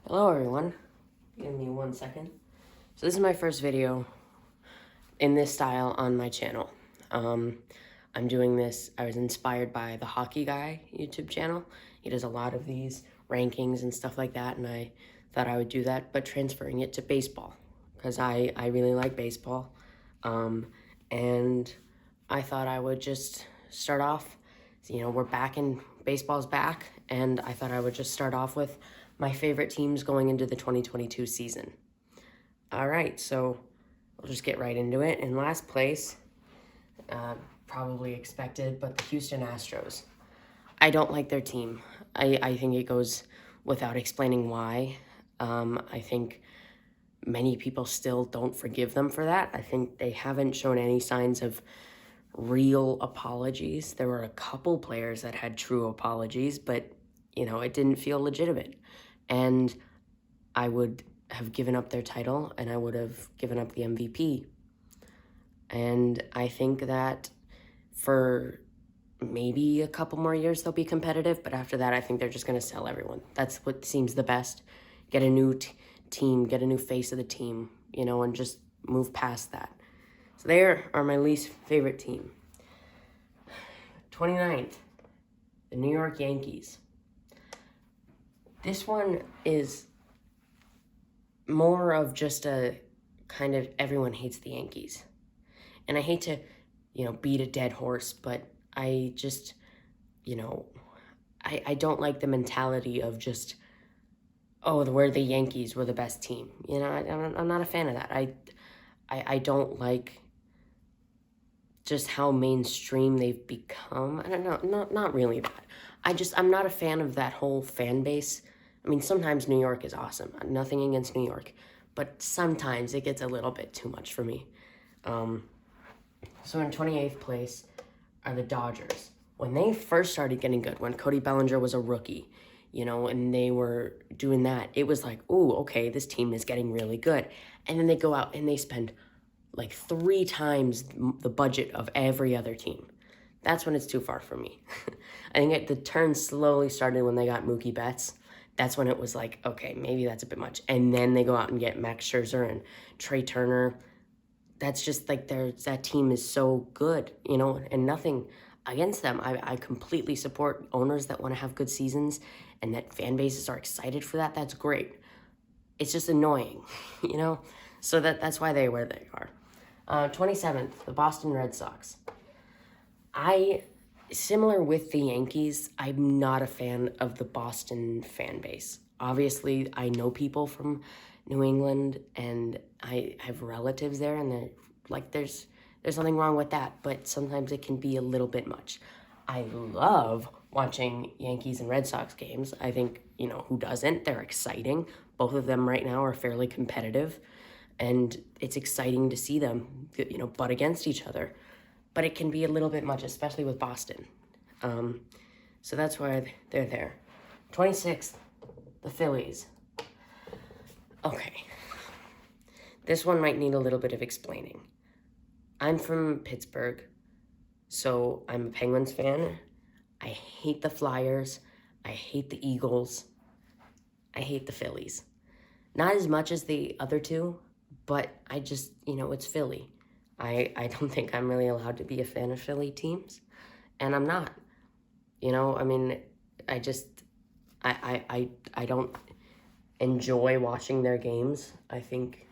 Hello everyone, give me 1 second. So this is my first video in this style on my channel. I'm doing this, I was inspired by the Hockey Guy YouTube channel. He does a lot of these rankings and stuff like that, and I thought I would do that, but transferring it to baseball, because I really like baseball. And I thought I would just start off, we're back in, baseball's back, and I thought I would just start off with my favorite teams going into the 2022 season. All right, so we'll just get right into it. In last place, probably expected, but the Houston Astros. I don't like their team. I think it goes without explaining why. I think many people still don't forgive them for that. I think they haven't shown any signs of real apologies. There were a couple players that had true apologies, but, it didn't feel legitimate. And I would have given up their title, and I would have given up the MVP. And I think that for maybe a couple more years they'll be competitive, but after that I think they're just going to sell everyone. That's what seems the best. Get a new team, get a new face of the team, and just move past that. So there are my least favorite team. 29th, the New York Yankees. This one is more of just a kind of everyone hates the Yankees. And I hate to, beat a dead horse, but I just, I don't like the mentality of just, oh, we're the Yankees, we're the best team. I'm not a fan of that. I don't like just how mainstream they've become. I don't know, not really that. I'm not a fan of that whole fan base. I mean, sometimes New York is awesome. Nothing against New York, but sometimes it gets a little bit too much for me. So in 28th place are the Dodgers. When they first started getting good, when Cody Bellinger was a rookie, and they were doing that, it was like, ooh, okay, this team is getting really good. And then they go out and they spend like 3 times the budget of every other team. That's when it's too far for me. I think the turn slowly started when they got Mookie Betts. That's when it was like, okay, maybe that's a bit much. And then they go out and get Max Scherzer and Trey Turner. That's just like that team is so good, and nothing against them. I completely support owners that want to have good seasons and that fan bases are excited for that. That's great. It's just annoying, So that's why they're where they are. 27th, the Boston Red Sox. Similar with the Yankees, I'm not a fan of the Boston fan base. Obviously, I know people from New England, and I have relatives there, and they're like, there's nothing wrong with that, but sometimes it can be a little bit much. I love watching Yankees and Red Sox games. I think, who doesn't? They're exciting. Both of them right now are fairly competitive, and it's exciting to see them, butt against each other. But it can be a little bit much, especially with Boston. So that's why they're there. 26th, the Phillies. Okay. This one might need a little bit of explaining. I'm from Pittsburgh, so I'm a Penguins fan. I hate the Flyers. I hate the Eagles. I hate the Phillies. Not as much as the other two, but I just, it's Philly. I don't think I'm really allowed to be a fan of Philly teams, and I'm not. I don't enjoy watching their games. I think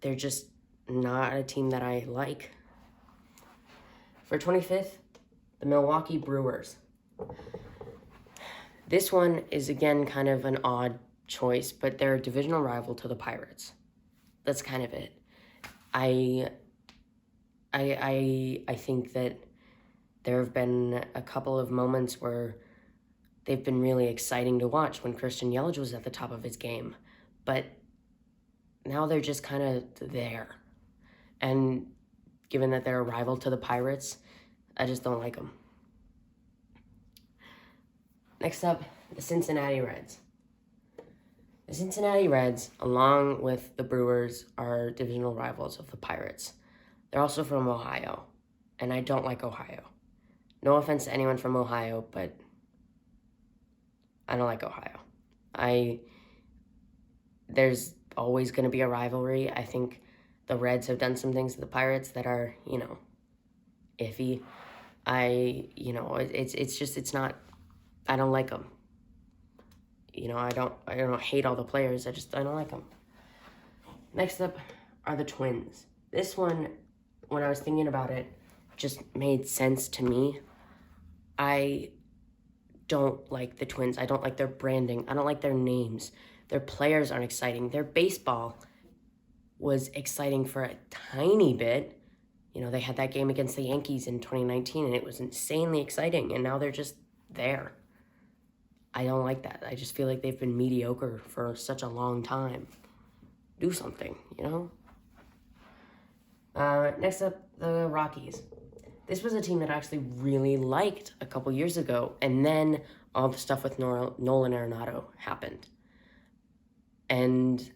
they're just not a team that I like. For 25th, the Milwaukee Brewers. This one is, again, kind of an odd choice, but they're a divisional rival to the Pirates. That's kind of it. I think that there have been a couple of moments where they've been really exciting to watch when Christian Yelich was at the top of his game. But now they're just kind of there. And given that they're a rival to the Pirates, I just don't like them. Next up, the Cincinnati Reds. The Cincinnati Reds, along with the Brewers, are divisional rivals of the Pirates. They're also from Ohio, and I don't like Ohio. No offense to anyone from Ohio, but I don't like Ohio. there's always going to be a rivalry. I think the Reds have done some things to the Pirates that are, iffy. It's not, I don't like them. I don't hate all the players. I don't like them. Next up are the Twins. This one, when I was thinking about it, just made sense to me. I don't like the Twins. I don't like their branding. I don't like their names. Their players aren't exciting. Their baseball was exciting for a tiny bit. They had that game against the Yankees in 2019, and it was insanely exciting, and now they're just there. I don't like that. I just feel like they've been mediocre for such a long time. Do something, Next up, the Rockies. This was a team that I actually really liked a couple years ago, and then all the stuff with Nolan Arenado happened. And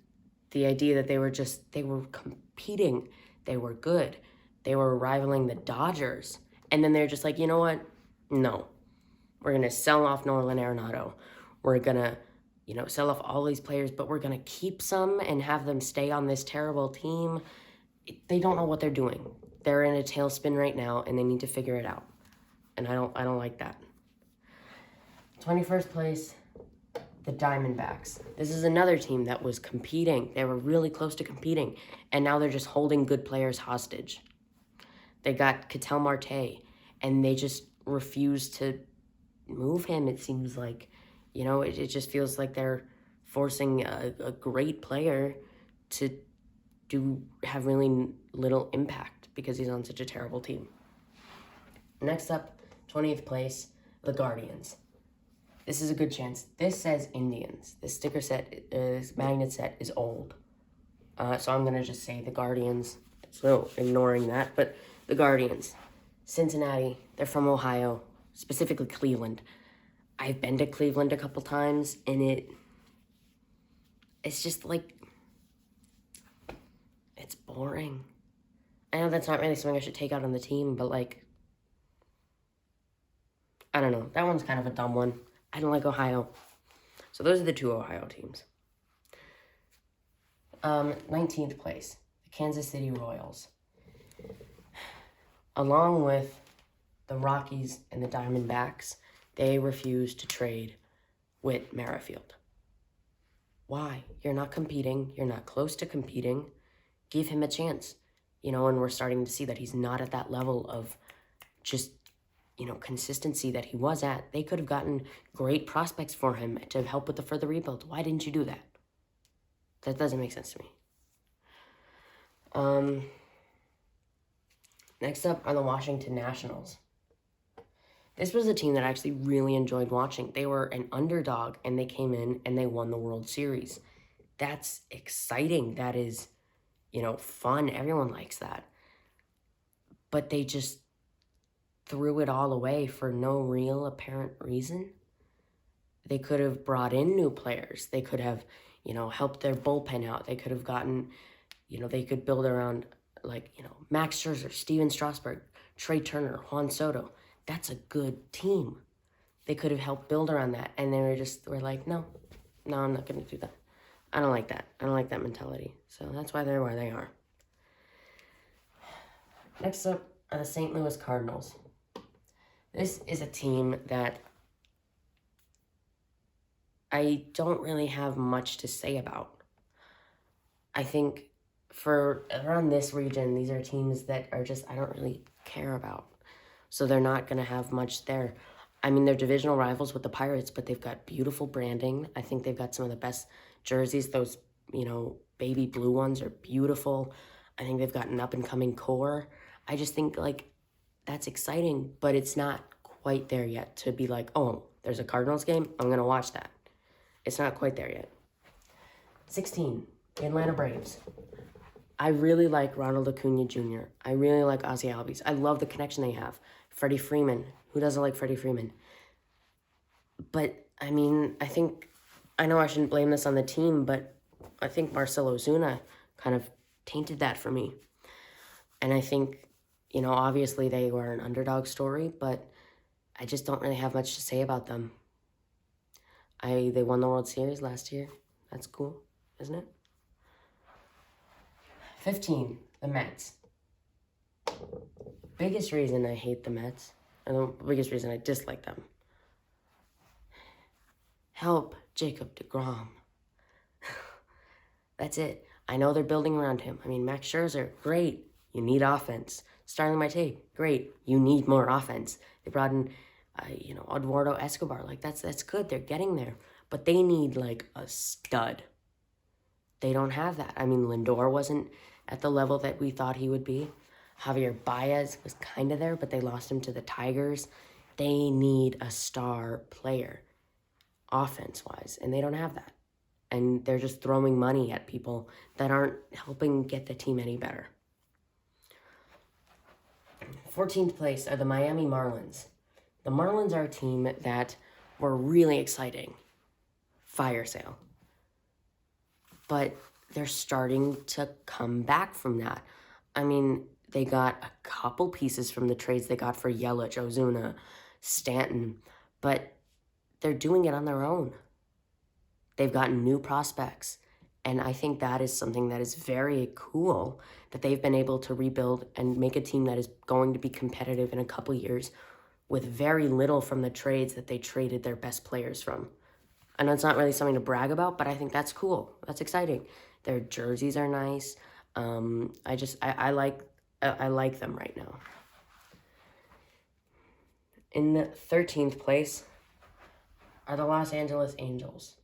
the idea that they were competing, they were good, they were rivaling the Dodgers, and then they're just like, you know what? No. We're going to sell off Nolan Arenado. We're going to, sell off all these players, but we're going to keep some and have them stay on this terrible team. They don't know what they're doing. They're in a tailspin right now, and they need to figure it out. And I don't like that. 21st place, the Diamondbacks. This is another team that was competing. They were really close to competing, and now they're just holding good players hostage. They got Ketel Marte, and they just refuse to move him, it seems like. It just feels like they're forcing a great player to have really little impact because he's on such a terrible team. Next up, 20th place, the Guardians. This is a good chance. This says Indians. This sticker set, this magnet set is old. So I'm going to just say the Guardians. So ignoring that, but the Guardians. Cincinnati, they're from Ohio, specifically Cleveland. I've been to Cleveland a couple times, and it's just like, it's boring. I know that's not really something I should take out on the team, but I don't know. That one's kind of a dumb one. I don't like Ohio. So those are the two Ohio teams. 19th place, the Kansas City Royals. Along with the Rockies and the Diamondbacks, they refused to trade Whit Merrifield. Why? You're not competing. You're not close to competing. Give him a chance. And we're starting to see that he's not at that level of just, consistency that he was at. They could have gotten great prospects for him to help with the further rebuild. Why didn't you do that? That doesn't make sense to me. Next up are the Washington Nationals. This was a team that I actually really enjoyed watching. They were an underdog, and they came in and they won the World Series. That's exciting. That is, fun. Everyone likes that. But they just threw it all away for no real apparent reason. They could have brought in new players. They could have, helped their bullpen out. They could have gotten, they could build around, Max Scherzer, Steven Strasburg, Trey Turner, Juan Soto. That's a good team. They could have helped build around that, and they were like, no, I'm not going to do that. I don't like that. I don't like that mentality. So that's why they're where they are. Next up are the St. Louis Cardinals. This is a team that I don't really have much to say about. I think for around this region, these are teams that are I don't really care about. So they're not going to have much there. I mean, they're divisional rivals with the Pirates, but they've got beautiful branding. I think they've got some of the best jerseys. Those, baby blue ones are beautiful. I think they've got an up-and-coming core. I just think, that's exciting, but it's not quite there yet to be like, oh, there's a Cardinals game? I'm going to watch that. It's not quite there yet. 16, the Atlanta Braves. I really like Ronald Acuna Jr. I really like Ozzie Albies. I love the connection they have. Freddie Freeman. Who doesn't like Freddie Freeman? But, I mean, I know I shouldn't blame this on the team, but I think Marcell Ozuna kind of tainted that for me. And I think, obviously they were an underdog story, but I just don't really have much to say about them. They won the World Series last year. That's cool. isn't it? 15, the Mets. Biggest reason I hate the Mets, and the biggest reason I dislike them. Help Jacob deGrom. That's it. I know they're building around him. I mean, Max Scherzer, great. You need offense. Starling Marte, great. You need more offense. They brought in, Eduardo Escobar. Like, that's good. They're getting there. But they need, like, a stud. They don't have that. I mean, Lindor wasn't at the level that we thought he would be. Javier Baez was kind of there, but they lost him to the Tigers. They need a star player, offense-wise, and they don't have that. And they're just throwing money at people that aren't helping get the team any better. 14th place are the Miami Marlins. The Marlins are a team that were really exciting. Fire sale. But they're starting to come back from that. I mean, they got a couple pieces from the trades they got for Yelich, Ozuna, Stanton, but they're doing it on their own. They've gotten new prospects, and I think that is something that is very cool, that they've been able to rebuild and make a team that is going to be competitive in a couple years with very little from the trades that they traded their best players from. I know it's not really something to brag about, but I think that's cool. That's exciting. Their jerseys are nice. I like them right now. In the 13th place are the Los Angeles Angels.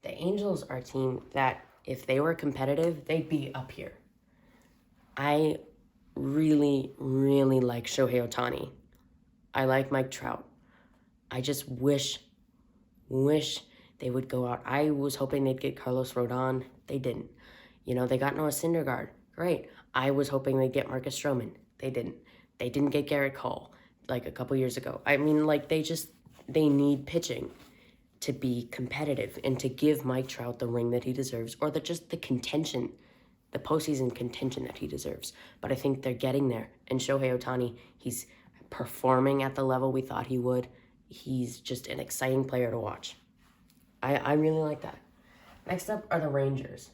The Angels are a team that, if they were competitive, they'd be up here. I really, really like Shohei Ohtani. I like Mike Trout. I just wish they would go out. I was hoping they'd get Carlos Rodon. They didn't. They got Noah Syndergaard. Great. I was hoping they'd get Marcus Stroman. They didn't. They didn't get Garrett Cole like a couple years ago. I mean, like, they need pitching to be competitive and to give Mike Trout the ring that he deserves, or the contention, the postseason contention that he deserves. But I think they're getting there. And Shohei Ohtani, he's performing at the level we thought he would. He's just an exciting player to watch. I really like that. Next up are the Rangers.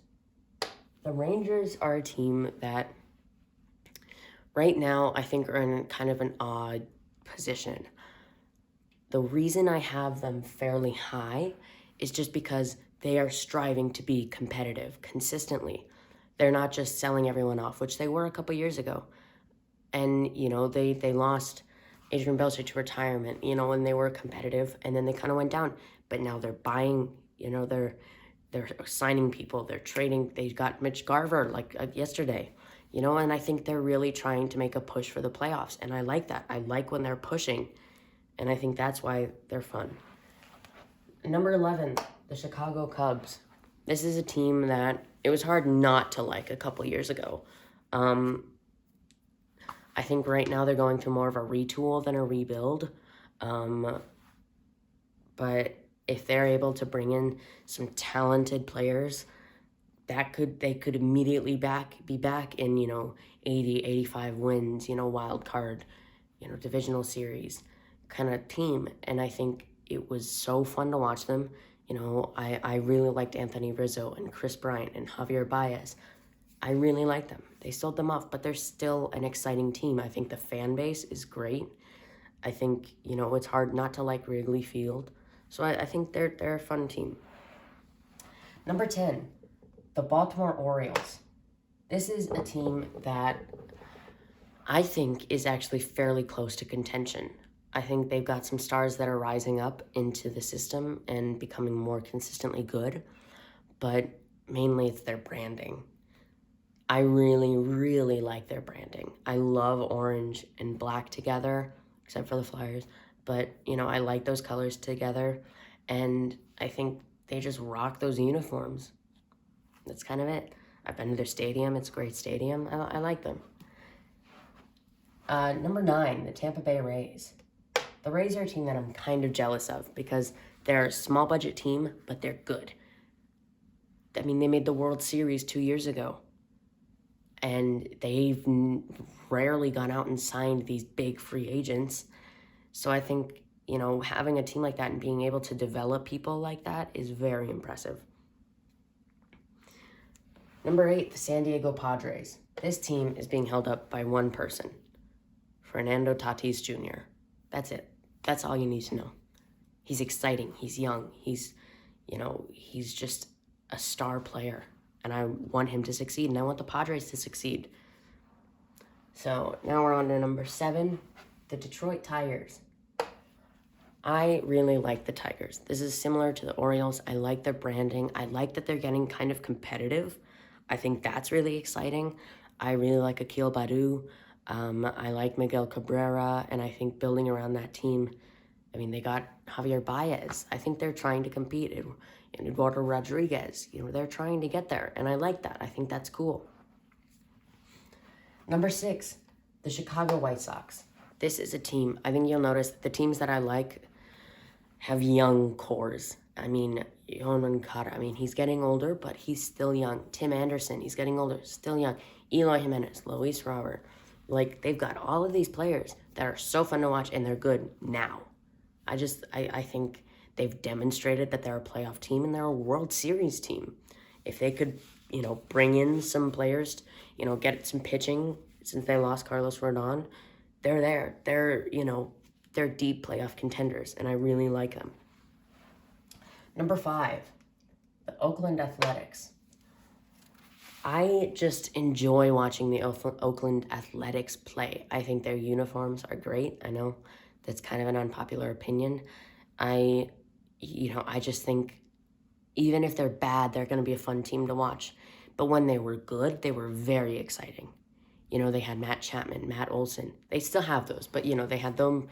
The Rangers are a team that right now I think are in kind of an odd position. The reason I have them fairly high is just because they are striving to be competitive consistently. They're not just selling everyone off, which they were a couple years ago. And, they lost Adrian Beltre to retirement, and they were competitive, and then they kind of went down. But now they're buying, they're signing people, they're trading. They got Mitch Garver like yesterday, and I think they're really trying to make a push for the playoffs. And I like that. I like when they're pushing, and I think that's why they're fun. Number 11, the Chicago Cubs. This is a team that it was hard not to like a couple years ago. I think right now they're going through more of a retool than a rebuild. But if they're able to bring in some talented players, they could immediately be back in, 80, 85 wins, wild card, divisional series kind of team. And I think it was so fun to watch them. I really liked Anthony Rizzo and Chris Bryant and Javier Baez. I really like them. They sold them off, but they're still an exciting team. I think the fan base is great. I think, it's hard not to like Wrigley Field. So I think they're a fun team. Number 10, the Baltimore Orioles. This is a team that I think is actually fairly close to contention. I think they've got some stars that are rising up into the system and becoming more consistently good, but mainly it's their branding. I really, really like their branding. I love orange and black together, except for the Flyers. But, I like those colors together. And I think they just rock those uniforms. That's kind of it. I've been to their stadium. It's a great stadium. I like them. Number 9, the Tampa Bay Rays. The Rays are a team that I'm kind of jealous of because they're a small budget team, but they're good. I mean, they made the World Series 2 years ago. And they've rarely gone out and signed these big free agents. So I think, having a team like that and being able to develop people like that is very impressive. Number 8, the San Diego Padres. This team is being held up by one person, Fernando Tatis Jr. That's it. That's all you need to know. He's exciting. He's young. He's just a star player. And I want him to succeed, and I want the Padres to succeed. So now we're on to number 7, the Detroit Tigers. I really like the Tigers. This is similar to the Orioles. I like their branding. I like that they're getting kind of competitive. I think that's really exciting. I really like Akil Baddoo. I like Miguel Cabrera, and I think building around that team, I mean, they got Javier Baez. I think they're trying to compete. And Eduardo Rodriguez, they're trying to get there, and I like that. I think that's cool. Number 6, the Chicago White Sox. This is a team, I think you'll notice the teams that I like have young cores. I mean, Yohan Moncada, he's getting older, but he's still young. Tim Anderson, he's getting older, still young. Eloy Jimenez, Luis Robert. Like, they've got all of these players that are so fun to watch, and they're good now. I think they've demonstrated that they're a playoff team, and they're a World Series team. If they could, bring in some players, get some pitching, since they lost Carlos Rodon, they're there. They're deep playoff contenders, and I really like them. Number 5, the Oakland Athletics. I just enjoy watching the Oakland Athletics play. I think their uniforms are great. I know that's kind of an unpopular opinion. I just think even if they're bad, they're going to be a fun team to watch. But when they were good, they were very exciting. They had Matt Chapman, Matt Olson. They still have those, but, they had them.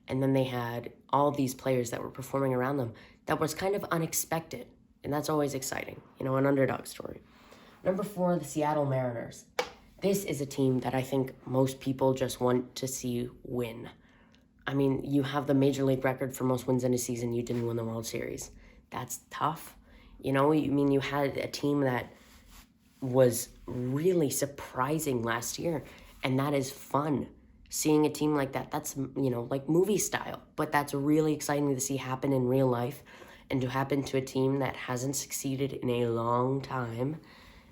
And then they had all these players that were performing around them that was kind of unexpected. And that's always exciting, an underdog story. Number 4, the Seattle Mariners. This is a team that I think most people just want to see win. You have the major league record for most wins in a season. You didn't win the World Series. That's tough. You had a team that was really surprising last year, and that is fun. Seeing a team like that, that's, like movie style, but that's really exciting to see happen in real life and to happen to a team that hasn't succeeded in a long time.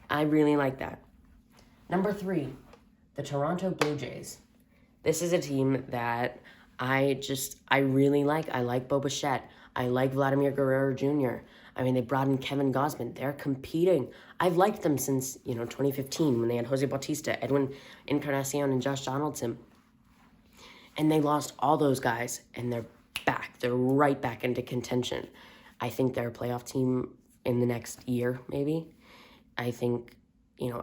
I really like that. Number 3, the Toronto Blue Jays. This is a team that I really like. I like Bo Bichette. I like Vladimir Guerrero Jr. They brought in Kevin Gausman. They're competing. I've liked them since, 2015 when they had Jose Bautista, Edwin Encarnacion, and Josh Donaldson. And they lost all those guys, and they're back. They're right back into contention. I think they're a playoff team in the next year, maybe. I think,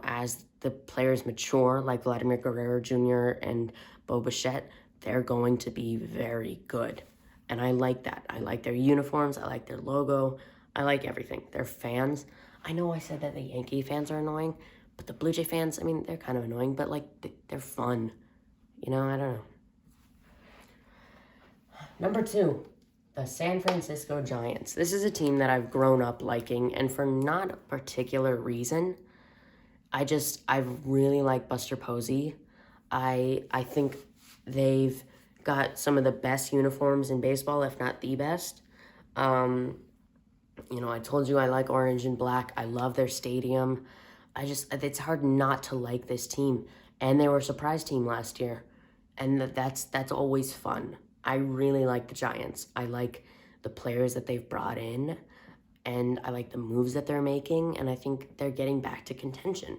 as the players mature, like Vladimir Guerrero Jr. and Bo Bichette, they're going to be very good. And I like that. I like their uniforms. I like their logo. I like everything. Their fans. I know I said that the Yankee fans are annoying, but the Blue Jay fans, they're kind of annoying, but, they're fun. I don't know. Number 2, the San Francisco Giants. This is a team that I've grown up liking, and for not a particular reason. I really like Buster Posey. I think they've got some of the best uniforms in baseball, if not the best. I told you I like orange and black. I love their stadium. It's hard not to like this team. And they were a surprise team last year. And that's always fun. I really like the Giants. I like the players that they've brought in. And I like the moves that they're making. And I think they're getting back to contention.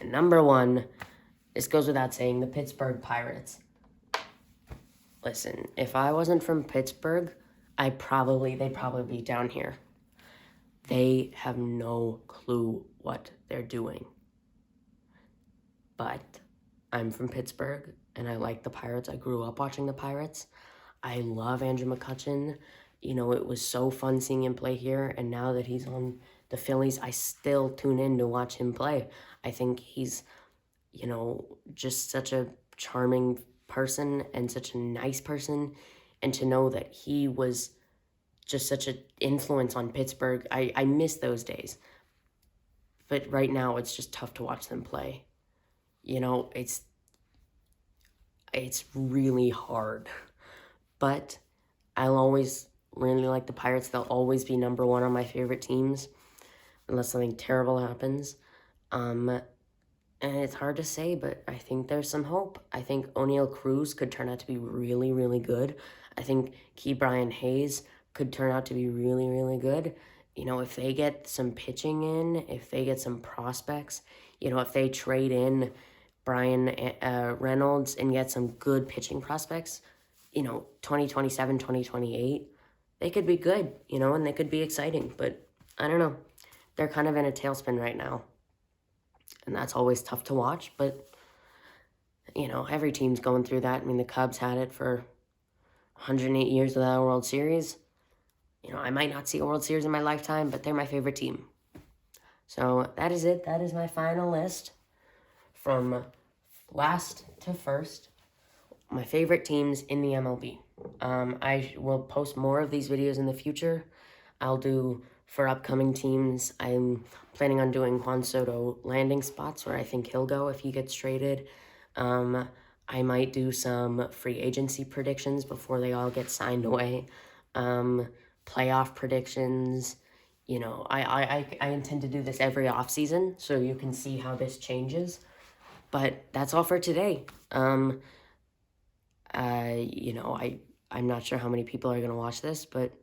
And number 1, this goes without saying, the Pittsburgh Pirates. Listen, if I wasn't from Pittsburgh, they'd probably be down here. They have no clue what they're doing. But I'm from Pittsburgh, and I like the Pirates. I grew up watching the Pirates. I love Andrew McCutchen. It was so fun seeing him play here, and now that he's on the Phillies, I still tune in to watch him play. I think he's, just such a charming person and such a nice person, and to know that he was just such an influence on Pittsburgh, I miss those days. But right now, it's just tough to watch them play. It's really hard. But I'll always really like the Pirates. They'll always be number 1 on my favorite teams, unless something terrible happens. And it's hard to say, but I think there's some hope. I think O'Neal Cruz could turn out to be really, really good. I think Brian Hayes could turn out to be really, really good. You know, if they get some pitching in, if they get some prospects, you know, if they trade in Brian Reynolds and get some good pitching prospects, you know, 2027, 2028, they could be good, you know, and they could be exciting. But I don't know. They're kind of in a tailspin right now. And that's always tough to watch, but, you know, every team's going through that. I mean, the Cubs had it for 108 years without a World Series. You know, I might not see a World Series in my lifetime, but they're my favorite team. So that is it. That is my final list from last to first. My favorite teams in the MLB. I will post more of these videos in the future. I'll do, for upcoming teams, I'm planning on doing Juan Soto landing spots where I think he'll go if he gets traded. I might do some free agency predictions before they all get signed away. Playoff predictions. You know, I intend to do this every offseason so you can see how this changes. But that's all for today. You know, I'm not sure how many people are going to watch this, but